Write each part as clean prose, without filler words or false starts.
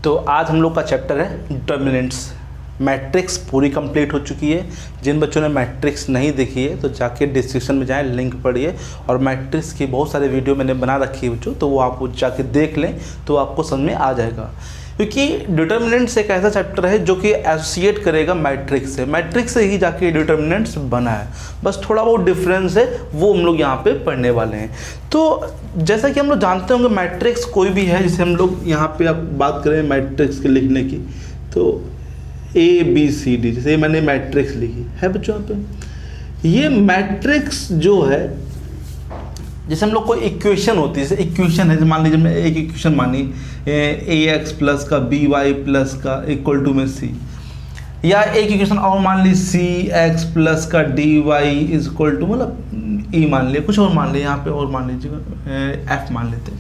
तो आज हम लोग का चैप्टर है डिटर्मिनेंट्स। मैट्रिक्स पूरी कंप्लीट हो चुकी है। जिन बच्चों ने मैट्रिक्स नहीं देखी है तो जाके डिस्क्रिप्शन में जाएं, लिंक पढ़िए। और मैट्रिक्स की बहुत सारे वीडियो मैंने बना रखी है बच्चों, तो वो आप जाके देख लें तो आपको समझ में आ जाएगा। क्योंकि डिटर्मिनेंट्स एक ऐसा चैप्टर है जो कि एसोसिएट करेगा मैट्रिक्स से, मैट्रिक्स से ही जाके डिटर्मिनेंट्स बना है। बस थोड़ा बहुत डिफरेंस है, वो हम लोग यहाँ पे पढ़ने वाले हैं। तो जैसा कि हम लोग जानते होंगे मैट्रिक्स कोई भी है, जैसे हम लोग यहाँ पे अब बात करें मैट्रिक्स के लिखने की, तो ABCD, जैसे मैंने मैट्रिक्स लिखी है बच्चों यहाँ पे। ये मैट्रिक्स जो है, जैसे हम लोग कोई इक्वेशन होती है, जैसे इक्वेशन है, मान लीजिए मैं एक इक्वेशन मानी AX प्लस का BY प्लस का इक्वल टू में C, या एक इक्वेशन और मान ली CX प्लस का DY इज इक्वल टू मतलब E मान लिया, कुछ और मान लिया, यहाँ पे और मान लीजिएगा F मान लेते हैं।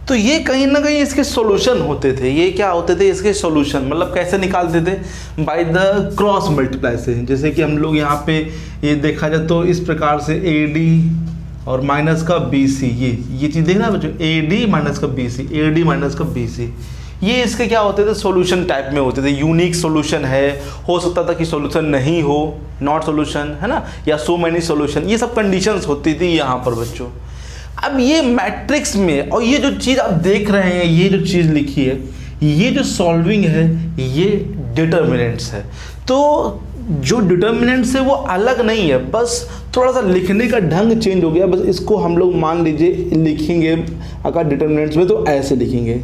तो ये कहीं ना कहीं इसके सॉल्यूशन होते थे। ये क्या होते थे इसके सॉल्यूशन, मतलब कैसे निकालते थे, बाय द क्रॉस मल्टीप्लाई से। जैसे कि हम लोग यहाँ पे ये देखा जाए तो इस प्रकार से AD और माइनस का BC, ये चीज़ देखना बच्चों, AD माइनस का BC, AD माइनस का BC, ये इसके क्या होते थे, सॉल्यूशन टाइप में होते थे। यूनिक सॉल्यूशन है, हो सकता था कि सॉल्यूशन नहीं हो, नॉट सॉल्यूशन है ना, या सो मैनी सॉल्यूशन, ये सब कंडीशंस होती थी यहाँ पर बच्चों। अब ये मैट्रिक्स में, और ये जो चीज़ आप देख रहे हैं, ये जो चीज़ लिखी है, ये जो सॉल्विंग है, ये डिटर्मिनेंट्स है। तो जो डिटर्मिनेंट्स है वो अलग नहीं है, बस थोड़ा सा लिखने का ढंग चेंज हो गया। बस इसको हम लोग मान लीजिए लिखेंगे अगर डिटर्मिनेंट्स में तो ऐसे लिखेंगे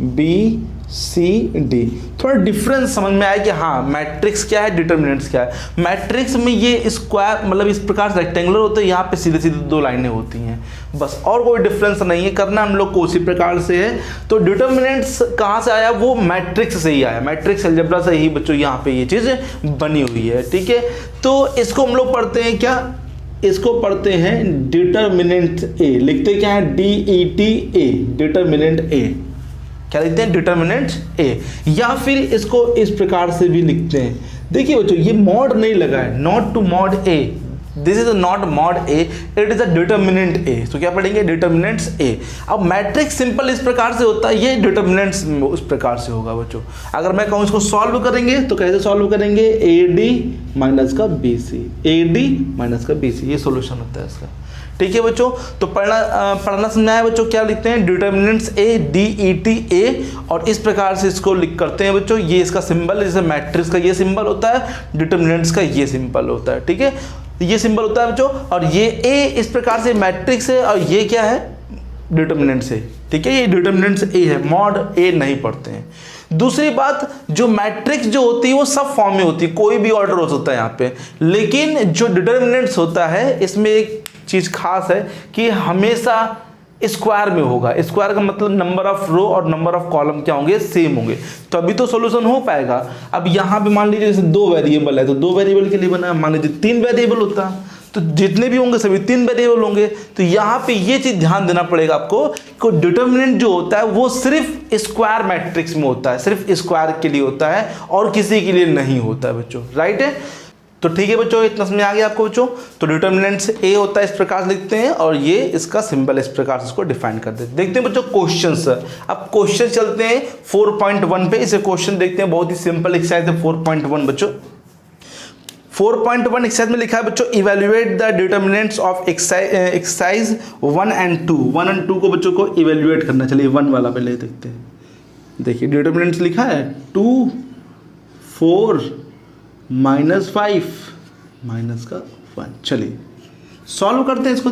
ABCD। थोड़ा डिफरेंस समझ में आया कि हाँ मैट्रिक्स क्या है, डिटर्मिनेंट्स क्या है। मैट्रिक्स में ये स्क्वायर मतलब इस प्रकार से रेक्टेंगुलर होते हैं, यहाँ पे सीधे सीधे दो लाइनें होती हैं, बस और कोई डिफरेंस नहीं है। करना हम लोग को उसी प्रकार से है। तो डिटर्मिनेंट्स कहाँ से आया, वो मैट्रिक्स से ही आया, मैट्रिक्स अलजेब्रा से ही बच्चों यहाँ पे ये चीज़ बनी हुई है। ठीक है, तो इसको हम लोग पढ़ते हैं क्या, इसको पढ़ते हैं डिटर्मिनेंट A। लिखते क्या है, DETA, डिटर्मिनेंट A। क्या लिखते हैं, डिटर्मिनेंट A। या फिर इसको इस प्रकार से भी लिखते हैं। देखिए बच्चों, ये मॉड नहीं लगा है, not to mod A, this is not mod A, it is a determinant A। तो क्या पढ़ेंगे, डिटर्मिनेंट्स A। अब मैट्रिक्स सिंपल इस प्रकार से होता है, ये डिटर्मिनेंट्स उस प्रकार से होगा बच्चों। अगर मैं कहूँ इसको सॉल्व करेंगे तो कैसे सॉल्व करेंगे, AD माइनस का BC, AD माइनस का BC, ये सॉल्यूशन होता है इसका। ठीक है बच्चों, तो पढ़ना समझना है बच्चों। क्या लिखते हैं, डिटर्मिनेंट्स A, DETA, और इस प्रकार से इसको लिख करते हैं बच्चों। ये इसका सिंबल, जैसे मैट्रिक्स का ये सिंबल होता है, डिटर्मिनेंट्स का ये सिंबल होता है। ठीक है, ये सिंबल होता है बच्चों, और ये A इस प्रकार से मैट्रिक्स है, और ये क्या है, डिटर्मिनेंट्स है। ठीक है, ये डिटर्मिनेंट्स A है, मॉड A नहीं पढ़ते हैं। दूसरी बात, जो मैट्रिक्स जो होती है वो सब फॉर्म में होती है, कोई भी ऑर्डर हो सकता है यहाँ पे, लेकिन जो डिटर्मिनेंट्स होता है इसमें एक चीज़ खास है कि हमेशा स्क्वायर में होगा। स्क्वायर का मतलब नंबर ऑफ रो और नंबर ऑफ कॉलम क्या होंगे, सेम होंगे, तभी तो सॉल्यूशन हो पाएगा। अब यहाँ पे मान लीजिए जैसे दो वेरिएबल है, तो दो वेरिएबल के लिए बना, मान लीजिए तीन वेरिएबल होता तो जितने भी होंगे सभी तीन वेरिएबल होंगे। तो यहाँ पे ये चीज़ ध्यान देना पड़ेगा आपको कि डिटर्मिनेंट जो होता है वो सिर्फ स्क्वायर मैट्रिक्स में होता है, सिर्फ स्क्वायर के लिए होता है और किसी के लिए नहीं होता है बच्चों। राइट है, तो ठीक है बच्चों, इतना समझ आ गया आपको बच्चों। तो डिटर्मिनेंट्स A होता है, इस प्रकार से लिखते हैं, और ये इसका सिंबल इस प्रकार से इसको डिफाइन करते हैं। देखते हैं बच्चों क्वेश्चंस। अब क्वेश्चन चलते हैं 4.1 पे। इसे क्वेश्चन देखते हैं, बहुत ही सिंपल एक्सरसाइज है 4.1 बच्चों। 4.1 एक्सरसाइज में लिखा है बच्चों, evaluate the determinants of exercise 1 and 2। 1 and 2 को बच्चों को इवेल्युएट करना। चलिए 1 वाला पहले देखते हैं। देखिए डिटर्मिनेंट्स लिखा है 2, 4, -5 माइनस का 1। चलिए सॉल्व करते हैं इसको।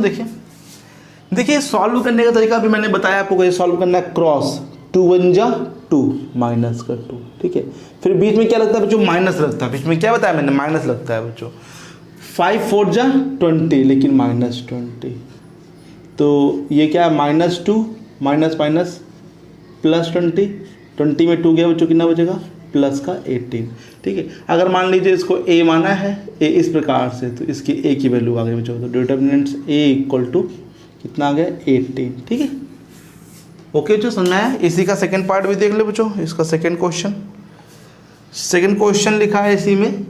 देखिए सॉल्व करने का तरीका भी मैंने बताया आपको, कैसे सॉल्व करना है, क्रॉस 2 1 जा 2 माइनस का 2। ठीक है, फिर बीच में क्या लगता है बच्चों, माइनस लगता है। बीच में क्या बताया मैंने, माइनस लगता है बच्चों। 5 4 जा 20, लेकिन -20, तो ये क्या है, -2 माइनस माइनस प्लस 20, 20 में 2 गया बच्चों, कितना बचेगा, प्लस का 18। ठीक है, अगर मान लीजिए इसको A माना है, A इस प्रकार से, तो इसकी A की वैल्यू आ गई बच्चों। तो डिटर्मिनेंट्स A इक्वल टू कितना आ गया, 18। ठीक है, ओके बच्चों, समझ में आया। इसी का सेकंड पार्ट भी देख ले बच्चों, इसका सेकंड क्वेश्चन। सेकंड क्वेश्चन लिखा है इसी में,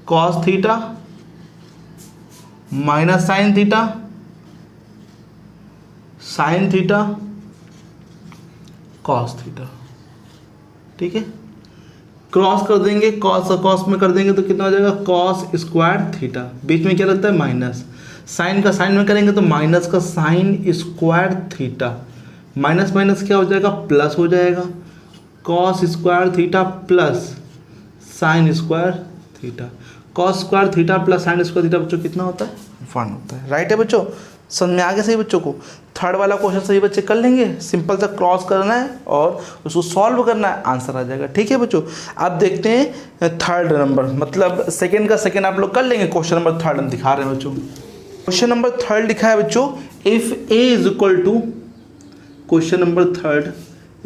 cos theta minus sine theta cos theta, ठीक है। क्रॉस कर देंगे, कॉस में कर देंगे तो कितना हो जाएगा, कॉस स्क्वायर थीटा, बीच में क्या लगता है माइनस, साइन का साइन में करेंगे तो माइनस का sine square theta, minus minus क्या हो जाएगा, प्लस हो जाएगा, cos square theta plus sine square theta, cos square theta plus sine square theta बच्चों कितना होता है, 1 होता है। राइट है बच्चों, समझ में आ गया सही बच्चों को। थर्ड वाला क्वेश्चन सही बच्चे कर लेंगे, सिंपल सा क्रॉस करना है और उसको सॉल्व करना है, आंसर आ जाएगा। ठीक है बच्चों, अब देखते हैं थर्ड नंबर, मतलब सेकंड का सेकंड आप लोग कर लेंगे, क्वेश्चन नंबर थर्ड हम दिखा रहे हैं बच्चों। क्वेश्चन नंबर थर्ड लिखा है बच्चों, if A is equal to, question number third,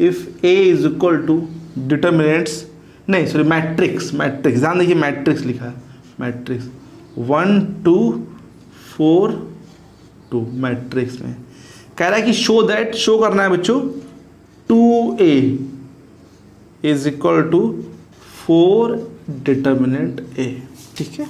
if A is equal to determinants, नहीं सॉरी मैट्रिक्स, मैट्रिक्स ध्यान देखिए, मैट्रिक्स लिखा है, मैट्रिक्स 1 2 4 2, मैट्रिक्स में कह रहा है कि शो दैट, शो करना है बच्चों 2a is equal to 4 determinant a। ठीक है,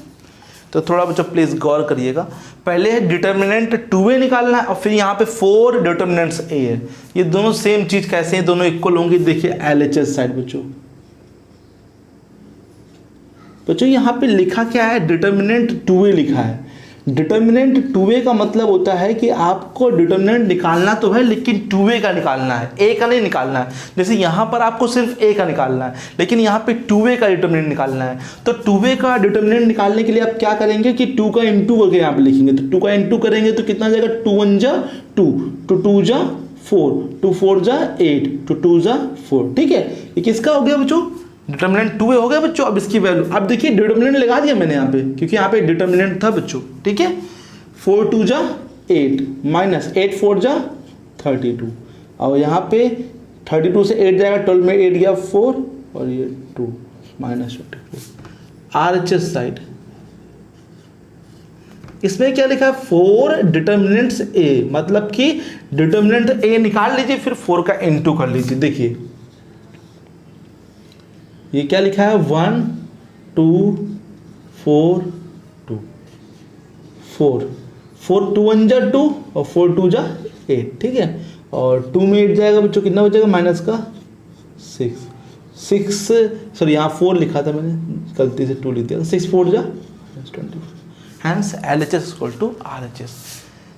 तो थोड़ा बच्चों प्लीज गौर करिएगा, पहले डिटर्मिनेंट 2a निकालना है और फिर यहाँ पे 4 डिटर्मिनेंट्स a है। ये दोनों सेम चीज कैसे हैं, दोनों इक्वल होंगे, देखिए LHS साइड बच्चों। बच्चों यहाँ पे लिखा क्या है, डिटर्मिनेंट 2a लिखा है। डिटर्मिनेंट 2a का मतलब होता है कि आपको डिटर्मिनेंट निकालना तो है लेकिन 2a का निकालना है, a का नहीं निकालना है। जैसे यहाँ पर आपको सिर्फ a का निकालना है लेकिन यहाँ पे 2a का डिटर्मिनेंट निकालना है। तो 2a का डिटर्मिनेंट निकालने के लिए आप क्या करेंगे कि 2 का इंटू करके यहाँ पे लिखेंगे, तो 2 का इंटू करेंगे तो कितना जाएगा, 2 1 जा 2, 2 2 जा 4, 2 4 जा 8, 2 2 जा 4। ठीक है, ये किसका हो गया बच्चों, डिटर्मिनेंट 2a हो गया बच्चों। अब इसकी वैल्यू, अब देखिए डिटर्मिनेंट लगा दिया मैंने यहाँ पे क्योंकि यहाँ पे डिटर्मिनेंट था बच्चों। ठीक है, 4 2 जा 8 माइनस 8 4 जा 32, और यहाँ पे 32 से 8 जाएगा, 12 में 8 गया 4 और ये 2 माइनस 24। RHS साइड इसमें क्या लिखा है, 4 डिटर्मिनेंट्स a, मतलब कि डिटर्मिनेंट a निकाल लीजिए फिर 4 का इंटू कर लीजिए। देखिए ये क्या लिखा है, 1 2 4 2, 4 2 1 जा 2 और 4 2 जा 8। ठीक है, और 2 में 8 जाएगा बच्चों, कितना बचेगा, माइनस का 6 सॉरी यहाँ 4 लिखा था मैंने, गलती से 2 लिख दिया, 6 4 जा 24। Hence LHS equal to RHS।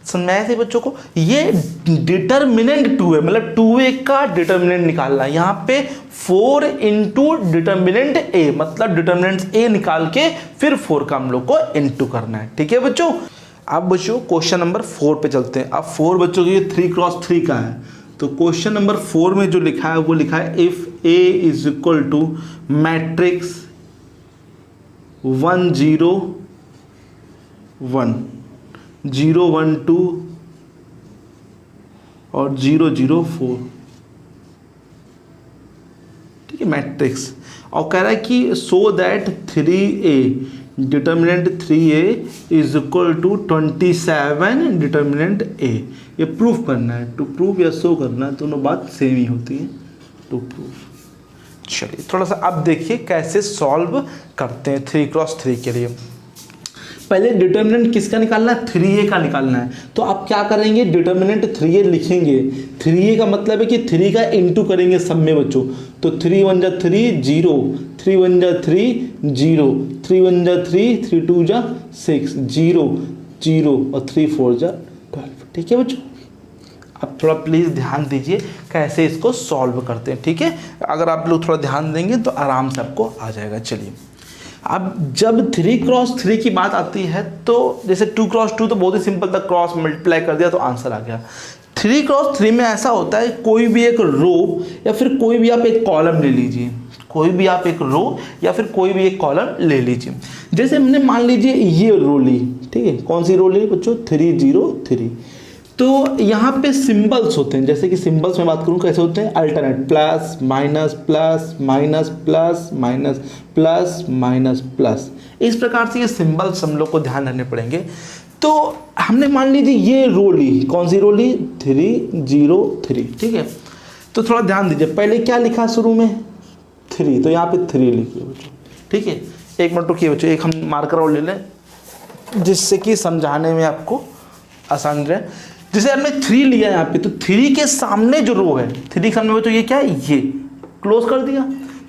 समझ में आया थे बच्चों को, ये डिटर्मिनेंट 2 है, मतलब 2a का डिटर्मिनेंट निकालना है। यहाँ पे 4 इंटू डिटर्मिनेंट a, मतलब डिटर्मिनेंट a निकाल के फिर 4 का हम लोग को इंटू करना है। ठीक है बच्चों, अब बच्चों क्वेश्चन नंबर 4 पे चलते हैं। अब 4 बच्चों की 3x3 का है, तो क्वेश्चन नंबर 4 में जो लिखा है वो लिखा है, if a is equal to matrix 1 0 1 0 1 2 और 0 0 4। ठीक है, मैट्रिक्स, और कह रहा है कि so that 3a determinant 3a is equal to 27 determinant a। ये प्रूफ करना है, टू प्रूफ या शो करना है, दोनों बात सेम ही होती है, टू प्रूफ। चलिए थोड़ा सा अब देखिए कैसे सॉल्व करते हैं 3x3 के लिए। पहले डिटर्मिनेंट किसका निकालना है, 3a का निकालना है। तो आप क्या करेंगे, डिटर्मिनेंट 3a लिखेंगे। 3a का मतलब है कि 3 का इंटू करेंगे सब में बच्चों, तो 3 1 जा 3 0, 3 1 जा 3 0, 3 1 जा 3, 3 2 जा 6 0 0 और 3 4 जा 12। ठीक है बच्चों, अब थोड़ा प्लीज़ ध्यान दीजिए कैसे इसको सॉल्व करते हैं। ठीक है, अगर आप लोग थोड़ा ध्यान देंगे तो आराम से आपको आ जाएगा। चलिए, अब जब 3x3 की बात आती है तो जैसे 2x2 तो बहुत ही सिंपल था, क्रॉस मल्टीप्लाई कर दिया तो आंसर आ गया। 3x3 में ऐसा होता है, कोई भी एक रो या फिर कोई भी आप एक कॉलम ले लीजिए, कोई भी आप एक रो या फिर कोई भी एक कॉलम ले लीजिए। जैसे हमने मान लीजिए ये रो ली, ठीक है, कौन सी रो ली बच्चों, 3 0 3। तो यहाँ पे सिंबल्स होते हैं, जैसे कि सिंबल्स में बात करूँ कैसे होते हैं, alternate, plus minus plus minus plus minus plus minus plus, इस प्रकार से ये सिंबल्स हम लोग को ध्यान रखने पड़ेंगे। तो हमने मान लीजिए ये रो ली, कौन सी रो ली, 3 0 3। ठीक है, तो थोड़ा ध्यान दीजिए, पहले क्या लिखा शुरू में 3, तो यहाँ पे 3 लिखिए बच्चों। ठीक है, एक मिनट रुकिए बच्चों, एक हम मार्कर और ले लें जिससे कि समझाने में आपको आसान रहे। जैसे हमने 3 लिया यहाँ पे, तो 3 के सामने जो रो है, 3 के सामने तो ये क्या है, ये क्लोज कर दिया।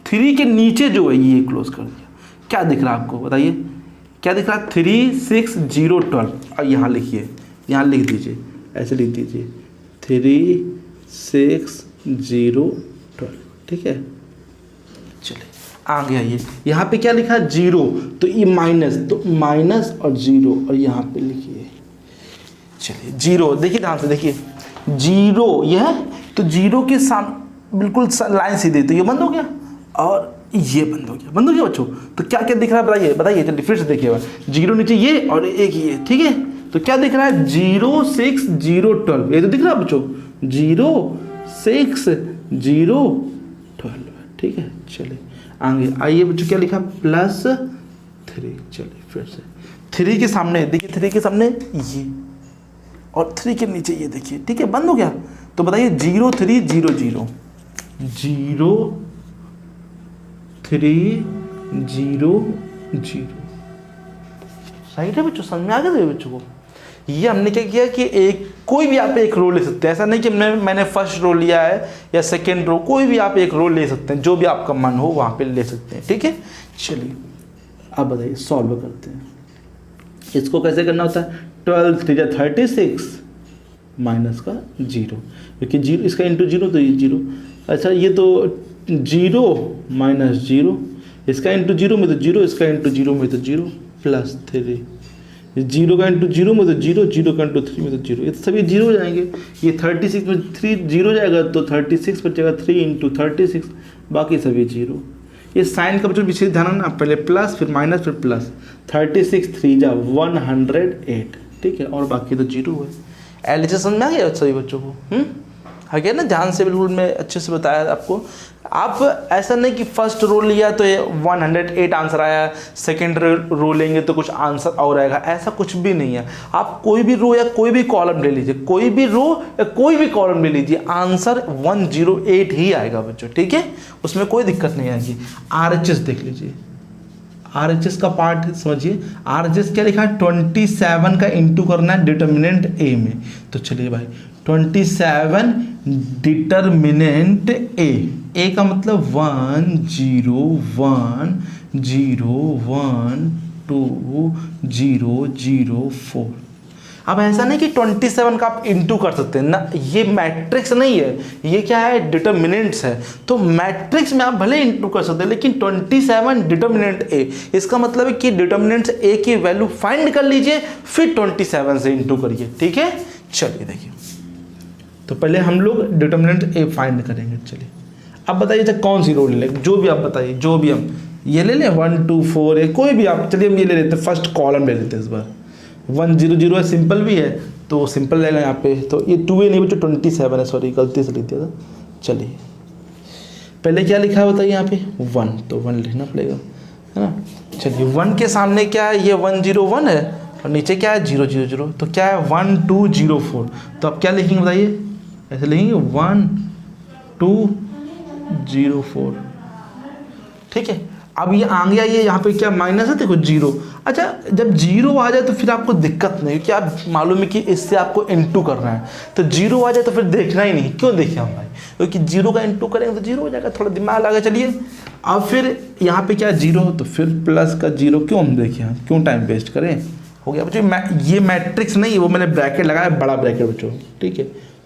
3 के नीचे जो है ये क्लोज कर दिया। क्या दिख रहा है आपको बताइए, क्या दिख रहा है? 3 6 0 12। और यहाँ लिखिए, यहाँ लिख दीजिए, ऐसे लिख दीजिए 3 6 0 12। ठीक है, चलिए आ गया ये। यहाँ पे क्या लिखा है? 0, तो ये माइनस, तो माइनस और 0, और यहाँ पे लिखिए, चलिए 0। देखिए ध्यान से देखिए, 0 यह, तो 0 के सामने बिल्कुल लाइन सीधी, तो ये बंद हो गया और ये बंद हो गया। बंद हो गया बच्चों। तो क्या क्या दिख रहा है बताइए, बताइए चलिए फिर से देखिए। 0 नीचे ये और एक ये, ठीक है। तो क्या दिख रहा है? 0 6 0 12, ये तो दिख रहा है बच्चों, 0 6 0 12। ठीक है, चलिए आगे आइए बच्चों, क्या लिखा? +3। चलिए फिर से 3 के सामने देखिए, 3 के सामने ये और 3 के नीचे ये देखिए, ठीक है, बंद हो गया। तो बताइए 0 3 0 0 0 3 0 0। सही है बच्चों, समझ में आ गया बच्चों को? ये हमने क्या किया कि एक कोई भी आप एक रो ले सकते हैं। ऐसा नहीं कि मैंने फर्स्ट रो लिया है या सेकेंड रो, कोई भी आप एक रो ले सकते हैं, जो भी आपका मन हो वहाँ पे ले सकते हैं। ठीक है, चलिए अब बताइए सॉल्व करते हैं। इसको कैसे करना होता है? 12 3 36 माइनस का 0, क्योंकि 0 इसका इंटू 0 तो ये 0। अच्छा ये तो 0 माइनस 0, इसका इंटू 0 में तो 0, इसका इंटू 0 में तो 0, +3। 0 का इंटू 0 में तो 0, 0 का इंटू 3 में तो 0, ये तो सभी 0 हो जाएंगे। ये 36 में 3 0 जाएगा, तो 36 बचेगा, 3 इंटू 36, बाकी सभी 0। ये साइन का बच्चों विशेष ध्यान रखना, पहले प्लस फिर माइनस फिर प्लस। 36 3 जा 108, ठीक है, और बाकी तो 0 है। एलएचएस समझ में आ गया सभी बच्चों को? आ गया ना? ध्यान से बिल्कुल मैं अच्छे से बताया आपको। आप ऐसा नहीं कि फर्स्ट रो लिया तो ये 108 आंसर आया, सेकेंड रो लेंगे तो कुछ आंसर और आएगा, ऐसा कुछ भी नहीं है। आप कोई भी रो या कोई भी कॉलम ले लीजिए, कोई भी रो या कोई भी कॉलम ले लीजिए, आंसर 108 ही आएगा बच्चों। ठीक है, उसमें कोई दिक्कत नहीं आएगी। आरएचएस देख लीजिए, आरएचएस का पार्ट समझिए। आरएचएस क्या लिखा है? 27 का इंटू करना है डिटर्मिनेंट ए में। तो चलिए भाई 27 डिटर्मिनेंट ए का मतलब 1 0 1 0 1 2 0 0 4। अब ऐसा नहीं कि 27 का आप इंटू कर सकते हैं ना, ये मैट्रिक्स नहीं है, ये क्या है? डिटर्मिनेंट्स है। तो मैट्रिक्स में आप भले इंटू कर सकते हैं, लेकिन 27 डिटर्मिनेंट ए, इसका मतलब है कि डिटर्मिनेंट्स ए की वैल्यू फाइंड कर लीजिए, फिर 27 से इंटू करिए। ठीक है, चलिए देखिए, तो पहले हम लोग डिटर्मिनेंट ए फाइंड करेंगे। चलिए अब बताइए कौन सी रो ले लें, जो भी आप बताइए, जो भी हम ये ले लें 1 2 4 है, कोई भी आप। चलिए हम ये ले लेते हैं, फर्स्ट कॉलम ले लेते हैं इस बार। 1 0 0 है, सिंपल भी है तो सिंपल ले लें यहाँ पे। तो ये 2 है नहीं बच्चों, 27 है, सॉरी गलती से लिख दिया था। चलिए पहले क्या लिखा है बताइए यहाँ पे? 1, तो 1 लिखना पड़ेगा, है ना। चलिए 1 के सामने क्या है? ये 1 0 1 है, और नीचे क्या है? 0 0 0, तो क्या है? 1 2 0 4। तो अब क्या लिखेंगे बताइए? ऐसे लिखेंगे 1 2 0 4। ठीक है, अब ये आ गया, ये यहाँ पे क्या माइनस है? देखो 0। अच्छा जब 0 आ जाए तो फिर आपको दिक्कत नहीं, क्योंकि आप मालूम है कि इससे आपको इंटू करना है। तो 0 आ जाए तो फिर देखना ही नहीं, क्यों देखें हम भाई? क्योंकि 0 का इंटू करेंगे तो 0 हो जाएगा, थोड़ा दिमाग लगा। चलिए अब फिर यहाँ पे क्या 0, तो फिर प्लस का 0, क्यों हम देखें, क्यों टाइम वेस्ट करें? हो गया बच्चों। ये मैट्रिक्स नहीं, वो मैंने ब्रैकेट लगाया, बड़ा ब्रैकेट बच्चों। ठीक है,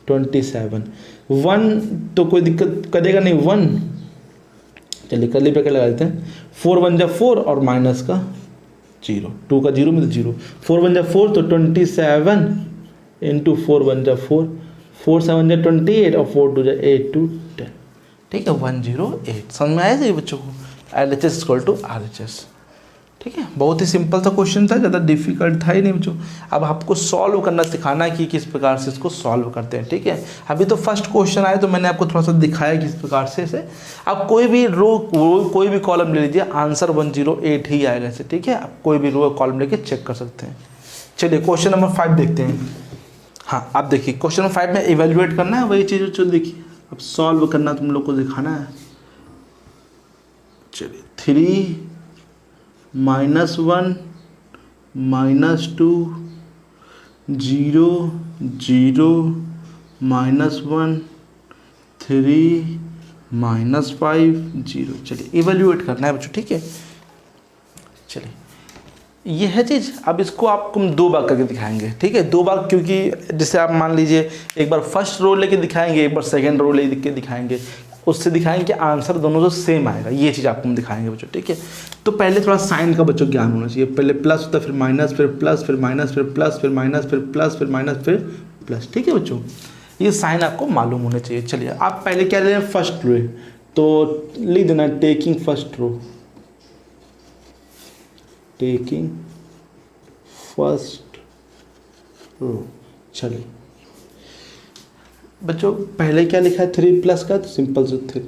27 1 तो कोई दिक्कत करेगा नहीं, 1। चलिए कर्ली ब्रैकेट लगा देते हैं। 4 1 जा 4 और माइनस का 0, 2 का 0 में तो 0, 4 1 जा 4, तो 27 इंटू 4 1 जा 4, 4 7 जा 28 और 4 2 जा 8 2 10। ठीक है, 108। समझ में आया सही बच्चों को? LHS equal to RHS। ठीक है, बहुत ही सिंपल सा क्वेश्चन था, ज़्यादा डिफिकल्ट था ही नहीं बच्चों। अब आपको सॉल्व करना सिखाना है कि किस प्रकार से इसको सॉल्व करते हैं। ठीक है, अभी तो फर्स्ट क्वेश्चन आया तो मैंने आपको थोड़ा सा दिखाया किस प्रकार से इसे। अब कोई भी रो कोई भी कॉलम ले लीजिए, आंसर 108 ही आएगा इसे। ठीक है, आप कोई भी रो कॉलम लेके चेक कर सकते हैं। चलिए क्वेश्चन नंबर 5 देखते हैं। हाँ आप देखिए, क्वेश्चन नंबर 5 में इवेल्युएट करना है वही चीज़ जो देखिए, अब सॉल्व करना तुम लोग को दिखाना है। चलिए 3 -1 -2 0 0 -1 3 -5 0। चलिए इवेल्यूएट करना है बच्चों, ठीक है। चलिए ये है चीज़। अब इसको आपको हम 2 बार करके दिखाएंगे, ठीक है। 2 बार, क्योंकि जैसे आप मान लीजिए एक बार फर्स्ट रो लेके दिखाएंगे, एक बार सेकंड रो लेके दिखाएंगे, उससे दिखाएंगे कि आंसर दोनों से सेम आएगा। ये चीज़ आपको हम दिखाएंगे बच्चों, ठीक है। तो पहले थोड़ा साइन का बच्चों ज्ञान होना चाहिए। पहले प्लस होता है, फिर माइनस, फिर प्लस, फिर माइनस, फिर प्लस, फिर माइनस, फिर प्लस, फिर माइनस, फिर प्लस, ठीक है बच्चों। ये साइन आपको मालूम होने चाहिए। चलिए आप पहले क्या ले रहे हैं, फर्स्ट रो, तो लिख देना taking first row, taking first row. चलिए बच्चों पहले क्या लिखा है, 3 प्लस का, तो सिंपल से 3।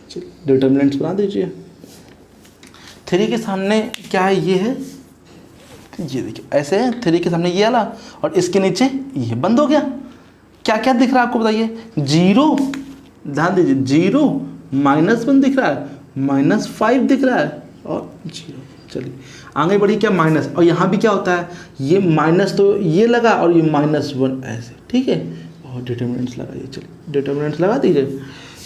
चलिए डिटर्मिनेंट्स बना दीजिए। 3 के सामने क्या है, ये है, ये देखिए ऐसे है, 3 के सामने ये वाला और इसके नीचे ये बंद हो गया। क्या क्या दिख रहा है आपको बताइए, 0, ध्यान दीजिए, 0 -1 दिख रहा है, -5 दिख रहा है और 0। चलिए आगे बढ़िए, क्या माइनस, और यहाँ भी क्या होता है, ये माइनस तो ये लगा और ये -1 ऐसे, ठीक है। और डिटर्मिनेंट्स लगाइए। चलिए डिटर्मिनेंट्स लगा दीजिए।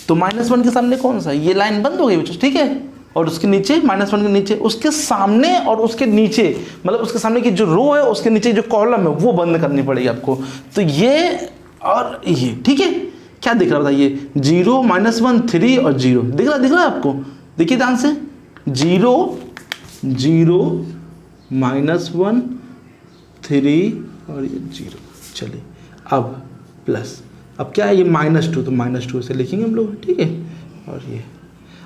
तो -1 के सामने कौन सा, ये लाइन बंद हो गई बच्चों, ठीक है। और उसके नीचे -1 के नीचे, उसके सामने और उसके नीचे, मतलब उसके सामने की जो रो है उसके नीचे जो कॉलम है वो बंद करनी पड़ेगी आपको। तो ये और ये, ठीक है। क्या दिख रहा है बताइए, 0 -1 3 और 0 दिख रहा है आपको, देखिए ध्यान से, 0 0 -1 3 और ये 0। चलिए अब प्लस, अब क्या है ये -2, तो -2 से लिखेंगे हम लोग, ठीक है। और ये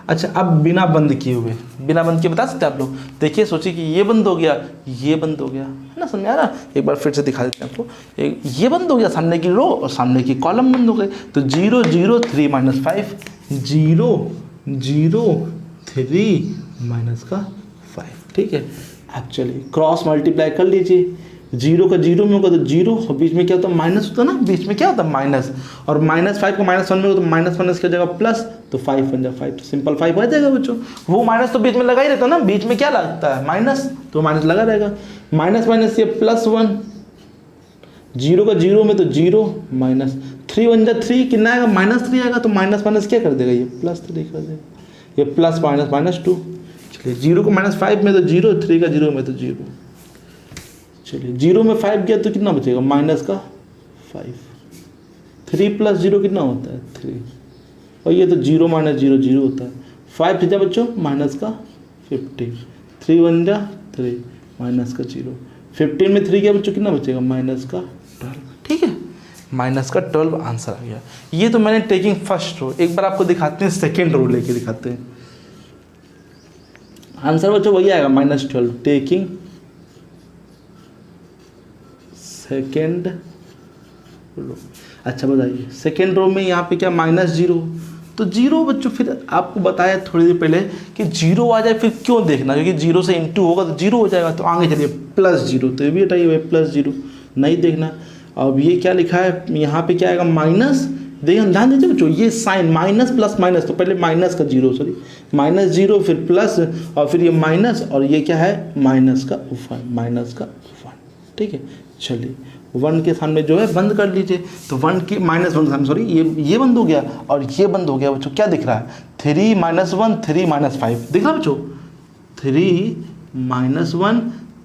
अच्छा, अब बिना बंद किए हुए, बिना बंद किए बता सकते हैं आप लोग, देखिए सोचिए कि ये बंद हो गया, ये बंद हो गया, है ना, समझ आ रहा। एक बार फिर से दिखा देते हैं आपको, ये बंद हो गया, सामने की रो और सामने की कॉलम बंद हो गए। तो 0 0 3 -5, 0 0 3 -5, ठीक है। अब चलिए क्रॉस मल्टीप्लाई कर लीजिए, 0 का 0 में होगा तो 0, और बीच में क्या होता है, माइनस होता है ना, बीच में क्या होता है माइनस, और -5 को -1 में होगा तो माइनस की जगह प्लस, तो 5 बन जाए 5, तो सिंपल 5 आ जाएगा बच्चों। वो माइनस तो बीच में लगा ही रहता है ना, बीच में क्या लगता है माइनस, तो माइनस लगा रहेगा, माइनस ये +1, 0 का 0 में तो 0 माइनस 3 बन जाए 3, कितना आएगा -3 आएगा, तो माइनस क्या कर देगा, ये +3 कर देगा, ये प्लस -2। चलिए 0 को -5 में तो 0, 3 का 0 में तो 0। चलिए 0 में 5 गया तो कितना बचेगा, -5, 3 + 0 कितना होता है 3, और ये तो 0 - 0 0 होता है, 5 थे बच्चों -15, 3 बन जा 3 -0, 15 में 3 गया बच्चों, कितना बचेगा -12, ठीक है, -12 आंसर आ गया। ये तो मैंने टेकिंग फर्स्ट रो, एक बार आपको दिखाते हैं सेकेंड रो लेके दिखाते हैं, आंसर बच्चों वही आएगा -12, टेकिंग सेकेंड रो। अच्छा बताइए सेकेंड रो में यहाँ पे क्या -0, तो 0 बच्चों, फिर आपको बताया थोड़ी देर पहले कि 0 आ जाए फिर क्यों देखना, क्योंकि 0 से इंटू होगा तो 0 हो जाएगा, तो आगे चलिए +0, तो ये भी हटाइए +0, नहीं देखना। अब ये क्या लिखा है यहाँ पे, क्या आएगा माइनस, देखिए ध्यान दीजिए बच्चों, ये साइन माइनस प्लस माइनस, तो पहले माइनस का 0, सॉरी -0, फिर प्लस, और फिर ये माइनस, और ये क्या है माइनस का 1, ठीक है। चलिए 1 के सामने जो है बंद कर लीजिए, तो 1 के -1 के सामने, सॉरी ये बंद हो गया और ये बंद हो गया बच्चों, क्या दिख रहा है 3 - 1 3 - 5 दिख रहा है बच्चों, 3 - 1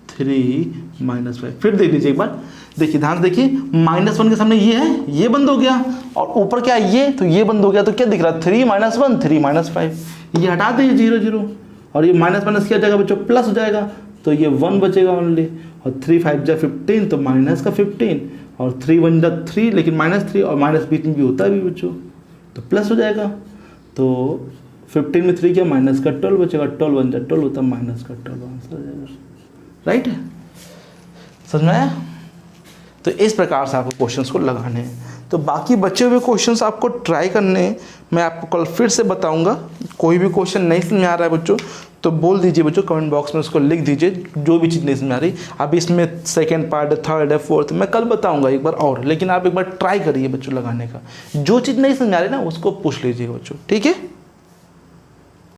3 - 5, फिर देख लीजिए एक बार, देखिए ध्यान देखिए, -1 के सामने ये है, ये बंद हो गया, और ऊपर क्या है ये, तो ये बंद हो गया, तो क्या दिख रहा है 3 - 1 3 - 5, ये हटा दीजिए 0 0, और ये माइनस क्या जाएगा बच्चों, प्लस हो जाएगा, तो ये 1 बचेगा ओनली, और 3 5 जा 15, तो -15, और 3 1 जा 3, लेकिन -3 और माइनस बीच में भी होता है भी बच्चों, तो प्लस हो जाएगा, तो 15 में 3 क्या -12 बचेगा, 12 1 जा 12 होता है, -12 आंसर आ जाएगा, राइट है, समझ में आया। तो इस प्रकार से आपको क्वेश्चंस को लगाने हैं, तो बाकी बचे हुए क्वेश्चंस आपको ट्राई करने हैं, मैं आपको कल फिर से बताऊंगा। कोई भी क्वेश्चन नहीं समझ में आ रहा है बच्चों तो बोल दीजिए बच्चों, कमेंट बॉक्स में उसको लिख दीजिए, जो भी चीज़ नहीं समझ में आ रही। अब इसमें सेकंड पार्ट है, थर्ड है, फोर्थ, मैं कल बताऊंगा एक बार और, लेकिन आप एक बार ट्राई करिए बच्चों लगाने का, जो चीज़ नहीं समझ में आ रही ना उसको पूछ लीजिएगा बच्चों, ठीक है।